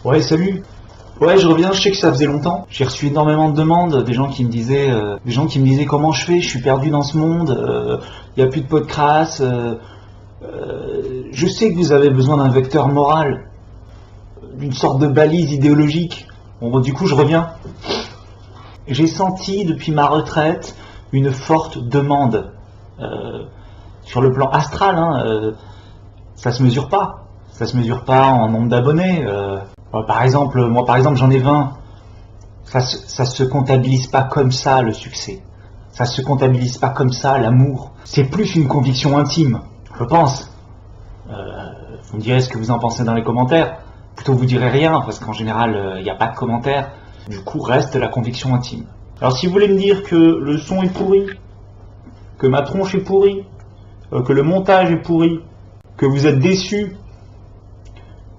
Ouais, salut. Ouais, je reviens, je sais que ça faisait longtemps. J'ai reçu énormément de demandes, des gens qui me disaient comment je fais, je suis perdu dans ce monde, il y a plus de pot de crasse. Je sais que vous avez besoin d'un vecteur moral, d'une sorte de balise idéologique. Bon, du coup, je reviens. J'ai senti depuis ma retraite une forte demande sur le plan astral. Ça se mesure pas. Ça se mesure pas en nombre d'abonnés. Par exemple, j'en ai 20. Ça se comptabilise pas comme ça, le succès. Ça se comptabilise pas comme ça, l'amour. C'est plus une conviction intime, je pense. Vous me direz ce que vous en pensez dans les commentaires. Plutôt vous direz rien, parce qu'en général, il n'y a pas de commentaires. Du coup, reste la conviction intime. Alors si vous voulez me dire que le son est pourri, que ma tronche est pourrie, que le montage est pourri, que vous êtes déçus,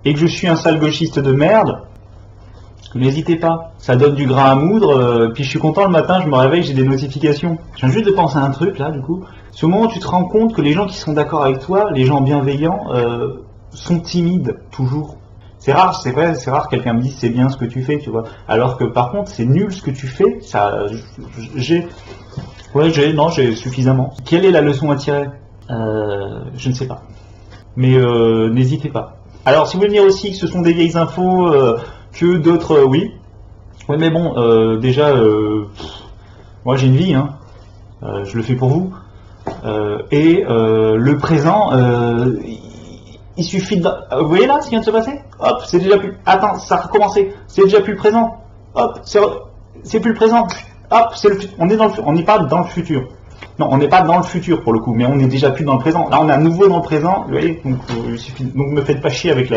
et que je suis un sale gauchiste de merde, n'hésitez pas. Ça donne du grain à moudre, puis je suis content le matin, je me réveille, j'ai des notifications. Je viens juste de penser à un truc là, du coup. C'est au moment où tu te rends compte que les gens qui sont d'accord avec toi, les gens bienveillants, sont timides, toujours. C'est rare, c'est vrai, c'est rare que quelqu'un me dise c'est bien ce que tu fais, tu vois. Alors que par contre, c'est nul ce que tu fais, ça, j'ai suffisamment. Quelle est la leçon à tirer? Je ne sais pas. Mais n'hésitez pas. Alors, si vous voulez me dire aussi que ce sont des vieilles infos, que d'autres, oui. Oui, mais bon, déjà, moi j'ai une vie, je le fais pour vous. Le présent, il suffit de... vous voyez là ce qui vient de se passer? Hop, c'est déjà plus... Attends, ça a recommencé. C'est déjà plus le présent. Hop, c'est plus le présent. Hop, c'est le... On n'est pas dans le futur. Non, on n'est pas dans le futur pour le coup, mais on n'est déjà plus dans le présent. Là, on est à nouveau dans le présent. Vous voyez, donc me faites pas chier avec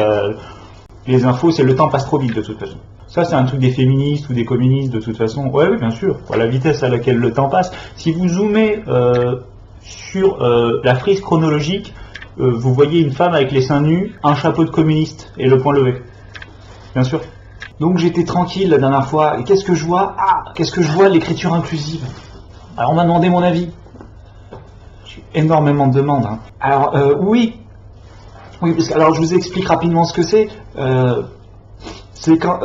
les infos. C'est le temps passe trop vite de toute façon. Ça, c'est un truc des féministes ou des communistes de toute façon. Ouais, oui, bien sûr. À la vitesse à laquelle le temps passe. Si vous zoomez sur la frise chronologique, vous voyez une femme avec les seins nus, un chapeau de communiste et le poing levé. Bien sûr. Donc j'étais tranquille la dernière fois. Et qu'est-ce que je vois? Qu'est-ce que je vois? L'écriture inclusive. Alors on m'a demandé mon avis. J'ai énormément de demandes. Alors oui, parce que, alors je vous explique rapidement ce que c'est. C'est quand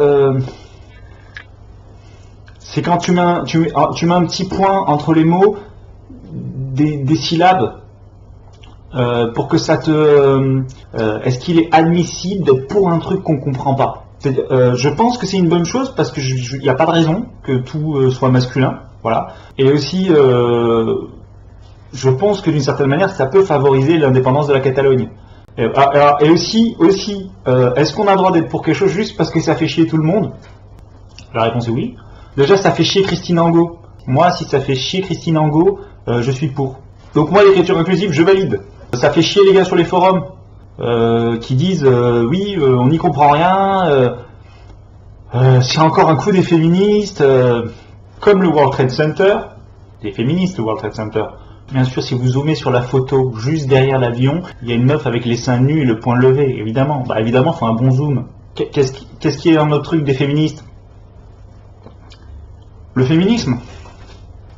tu mets un petit point entre les mots des syllabes pour que ça te... est-ce qu'il est admissible d'être pour un truc qu'on comprend pas? Je pense que c'est une bonne chose parce que il n'y a pas de raison que tout soit masculin. Voilà. Et aussi, je pense que d'une certaine manière, ça peut favoriser l'indépendance de la Catalogne. Et aussi, est-ce qu'on a le droit d'être pour quelque chose juste parce que ça fait chier tout le monde? La réponse est oui. Déjà, ça fait chier Christine Angot. Moi, si ça fait chier Christine Angot, je suis pour. Donc moi, l'écriture inclusive, je valide. Ça fait chier les gars sur les forums qui disent oui, on n'y comprend rien. C'est encore un coup des féministes. Comme le World Trade Center, des féministes, le World Trade Center. Bien sûr, si vous zoomez sur la photo, juste derrière l'avion, il y a une meuf avec les seins nus et le poing levé, évidemment. Bah évidemment, il faut un bon zoom. Qu'est-ce qui est un autre truc des féministes? Le féminisme.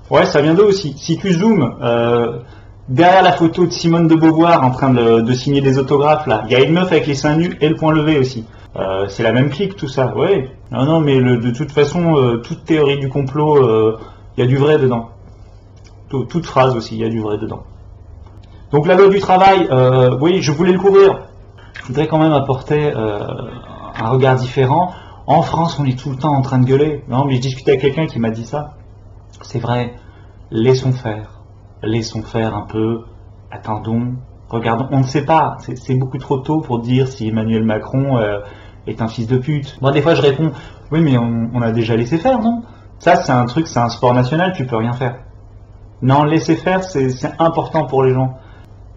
Ouais, ça vient d'eux aussi. Si tu zoomes derrière la photo de Simone de Beauvoir en train de signer des autographes, là, il y a une meuf avec les seins nus et le poing levé aussi. C'est la même clique, tout ça. Ouais. Non, mais de toute façon, toute théorie du complot, il y a du vrai dedans. Toute phrase aussi, il y a du vrai dedans. Donc la loi du travail, oui, je voulais le couvrir. Je voudrais quand même apporter un regard différent. En France, on est tout le temps en train de gueuler. Non, mais je discutais avec quelqu'un qui m'a dit ça. C'est vrai, laissons faire. Laissons faire un peu. Attendons. Regardons, on ne sait pas, c'est beaucoup trop tôt pour dire si Emmanuel Macron est un fils de pute. Moi, des fois, je réponds, oui, mais on a déjà laissé faire, non? Ça, c'est un truc, c'est un sport national, tu peux rien faire. Non, laisser faire, c'est important pour les gens.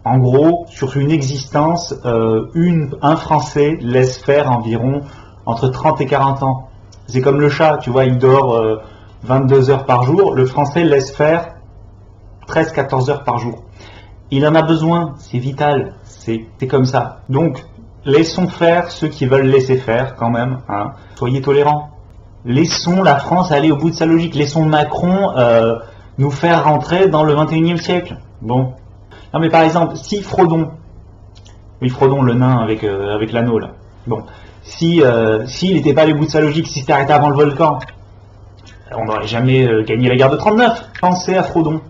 En gros, sur une existence, un Français laisse faire environ entre 30 et 40 ans. C'est comme le chat, tu vois, il dort 22 heures par jour. Le Français laisse faire 13-14 heures par jour. Il en a besoin, c'est vital, c'est comme ça. Donc, laissons faire ceux qui veulent laisser faire quand même. Soyez tolérants. Laissons la France aller au bout de sa logique. Laissons Macron nous faire rentrer dans le 21e siècle. Bon. Non mais par exemple, si Frodon, oui Frodon le nain avec l'anneau là. Bon. s'il n'était pas allé au bout de sa logique, s'il s'était arrêté avant le volcan, on n'aurait jamais gagné la guerre de 39. Pensez à Frodon.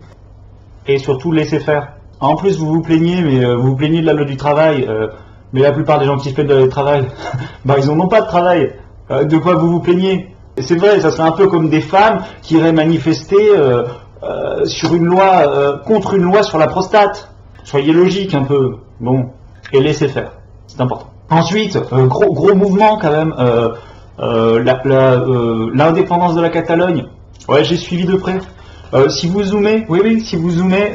Et surtout, laissez faire. En plus, vous vous plaignez, mais vous vous plaignez de la loi du travail. Mais la plupart des gens qui se plaignent de la loi du travail, bah, ils n'ont pas de travail. De quoi vous vous plaignez? C'est vrai, ça serait un peu comme des femmes qui iraient manifester sur une loi, contre une loi sur la prostate. Soyez logique un peu. Bon. Et laissez faire. C'est important. Ensuite, gros mouvement quand même. L'indépendance de la Catalogne, ouais, j'ai suivi de près. Si vous zoomez, si vous zoomez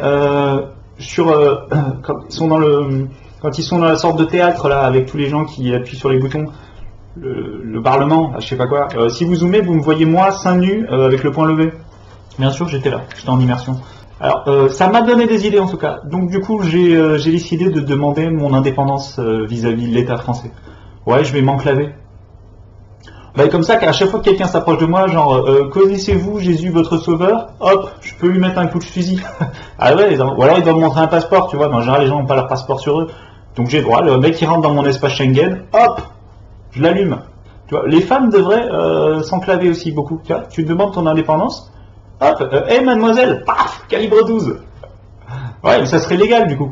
quand ils sont dans la sorte de théâtre là, avec tous les gens qui appuient sur les boutons, le Parlement, je sais pas quoi. Si vous zoomez, vous me voyez moi seins nus avec le poing levé. Bien sûr, j'étais là, j'étais en immersion. Alors, ça m'a donné des idées en tout cas. Donc du coup, j'ai décidé de demander mon indépendance vis-à-vis de l'État français. Ouais, je vais m'enclaver. Bah, comme ça, qu'à chaque fois que quelqu'un s'approche de moi, genre, connaissez-vous Jésus votre sauveur? Hop, je peux lui mettre un coup de fusil. Ah ouais, ou alors il doit me montrer un passeport, tu vois. Mais en général, les gens n'ont pas leur passeport sur eux. Donc j'ai droit, le mec qui rentre dans mon espace Schengen, hop, je l'allume. Tu vois, les femmes devraient s'enclaver aussi beaucoup. Tu vois, tu demandes ton indépendance, hop, hey mademoiselle, paf, calibre 12. Ouais, mais ça serait légal du coup.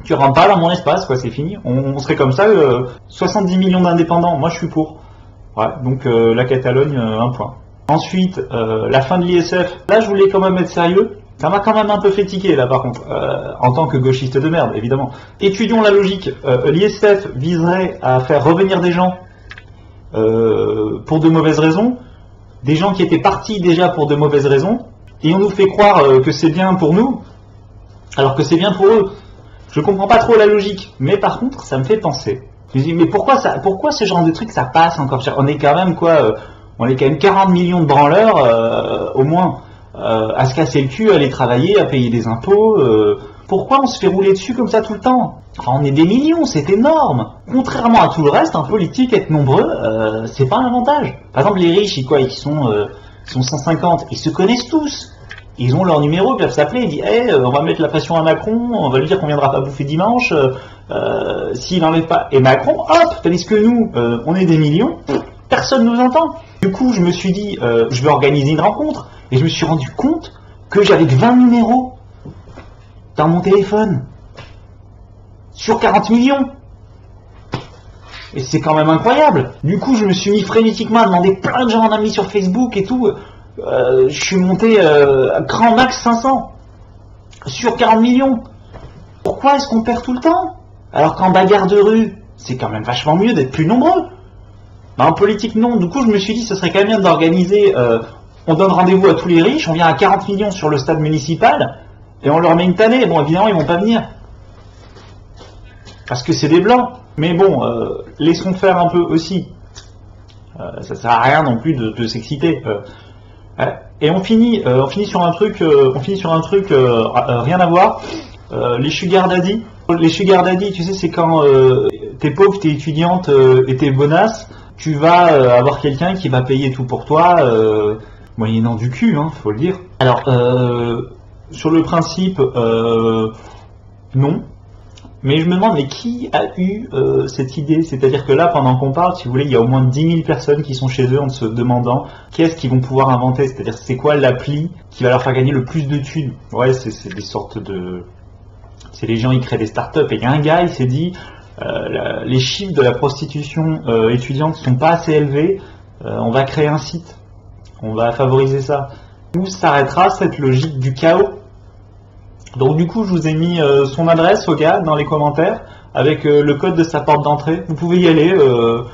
Tu rentres pas dans mon espace, quoi, c'est fini. On serait comme ça, 70 millions d'indépendants, moi je suis pour. Ouais, donc la Catalogne, un point. Ensuite, la fin de l'ISF. Là, je voulais quand même être sérieux. Ça m'a quand même un peu fait tiquer, là, par contre, en tant que gauchiste de merde, évidemment. Étudions la logique. L'ISF viserait à faire revenir des gens pour de mauvaises raisons, des gens qui étaient partis déjà pour de mauvaises raisons, et on nous fait croire que c'est bien pour nous, alors que c'est bien pour eux. Je comprends pas trop la logique, mais par contre, ça me fait penser. Je me dis, mais pourquoi ce genre de truc ça passe encore? On est quand même on est quand même 40 millions de branleurs au moins à se casser le cul, à aller travailler, à payer des impôts. Pourquoi on se fait rouler dessus comme ça tout le temps? Enfin, on est des millions, c'est énorme. Contrairement à tout le reste, en politique, être nombreux, c'est pas un avantage. Par exemple, les riches, ils sont 150, ils se connaissent tous. Ils ont leur numéro, ils peuvent s'appeler, ils disent hey, on va mettre la pression à Macron, on va lui dire qu'on viendra pas bouffer dimanche, s'il n'enlève pas. Et Macron, hop, tandis que nous, on est des millions, personne nous entend. Du coup, je me suis dit, je vais organiser une rencontre, et je me suis rendu compte que j'avais 20 numéros dans mon téléphone, sur 40 millions. Et c'est quand même incroyable. Du coup, je me suis mis frénétiquement à demander plein de gens en amis sur Facebook et tout. Je suis monté à grand max 500 sur 40 millions. Pourquoi est-ce qu'on perd tout le temps? Alors qu'en bagarre de rue, c'est quand même vachement mieux d'être plus nombreux. En politique, non. Du coup, je me suis dit, ce serait quand même bien d'organiser. On donne rendez-vous à tous les riches, on vient à 40 millions sur le stade municipal, et on leur met une tannée. Bon, évidemment, ils vont pas venir. Parce que c'est des blancs. Mais bon, laissons faire un peu aussi. Ça sert à rien non plus de s'exciter. Et on finit sur un truc, rien à voir. Les sugar daddy. Les sugar daddy, tu sais, c'est quand t'es pauvre, t'es étudiante et t'es bonasse, tu vas avoir quelqu'un qui va payer tout pour toi, moyennant du cul, hein, faut le dire. Alors, sur le principe, non. Mais je me demande, mais qui a eu cette idée? C'est-à-dire que là, pendant qu'on parle, si vous voulez, il y a au moins 10 000 personnes qui sont chez eux en se demandant qu'est-ce qu'ils vont pouvoir inventer. C'est-à-dire, c'est quoi l'appli qui va leur faire gagner le plus de thunes? Ouais, c'est des sortes de... C'est les gens, ils créent des startups. Et il y a un gars, il s'est dit, les chiffres de la prostitution étudiante sont pas assez élevés, on va créer un site. On va favoriser ça. Où s'arrêtera cette logique du chaos? Donc du coup, je vous ai mis son adresse au gars dans les commentaires avec le code de sa porte d'entrée. Vous pouvez y aller.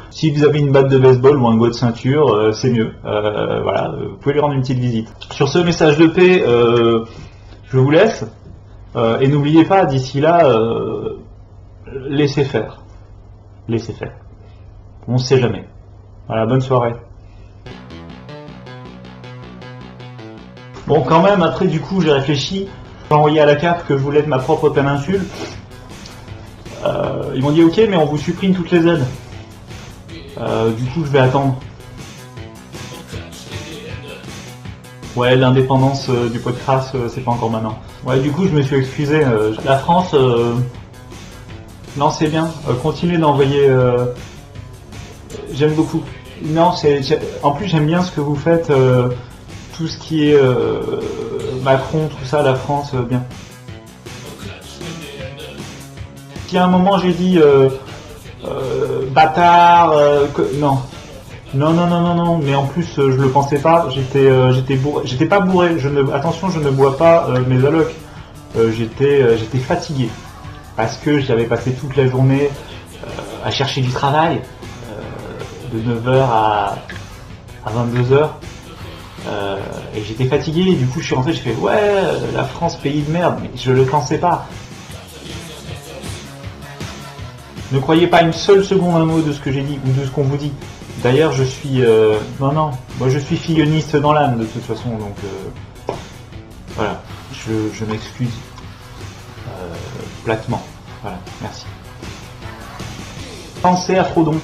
Si vous avez une batte de baseball ou un go de ceinture, c'est mieux. Voilà, vous pouvez lui rendre une petite visite. Sur ce message de paix, je vous laisse. Et n'oubliez pas, d'ici là, laissez faire. Laissez faire. On ne sait jamais. Voilà, bonne soirée. Bon, quand même, après, du coup, j'ai réfléchi. J'ai envoyé à la CAF que je voulais être ma propre péninsule. Ils m'ont dit ok, mais on vous supprime toutes les aides. Du coup, je vais attendre. Ouais, l'indépendance du pot de crasse, c'est pas encore maintenant. Ouais, du coup, je me suis excusé. La France, non, c'est bien. Continuez d'envoyer J'aime beaucoup. Non, en plus j'aime bien ce que vous faites, tout ce qui est Macron, tout ça, la France, bien. Si à un moment j'ai dit bâtard, non. Non, mais en plus je le pensais pas, j'étais bourré, j'étais pas bourré, attention, je ne bois pas mes allocs. J'étais fatigué parce que j'avais passé toute la journée à chercher du travail de 9h à 22h et j'étais fatigué et du coup je suis rentré, j'ai fait ouais, la France pays de merde, mais je le pensais pas. Ne croyez pas une seule seconde un mot de ce que j'ai dit ou de ce qu'on vous dit. D'ailleurs je suis non, moi je suis filloniste dans l'âme de toute façon, donc voilà, je m'excuse platement. Voilà, merci. Pensez à Frodon.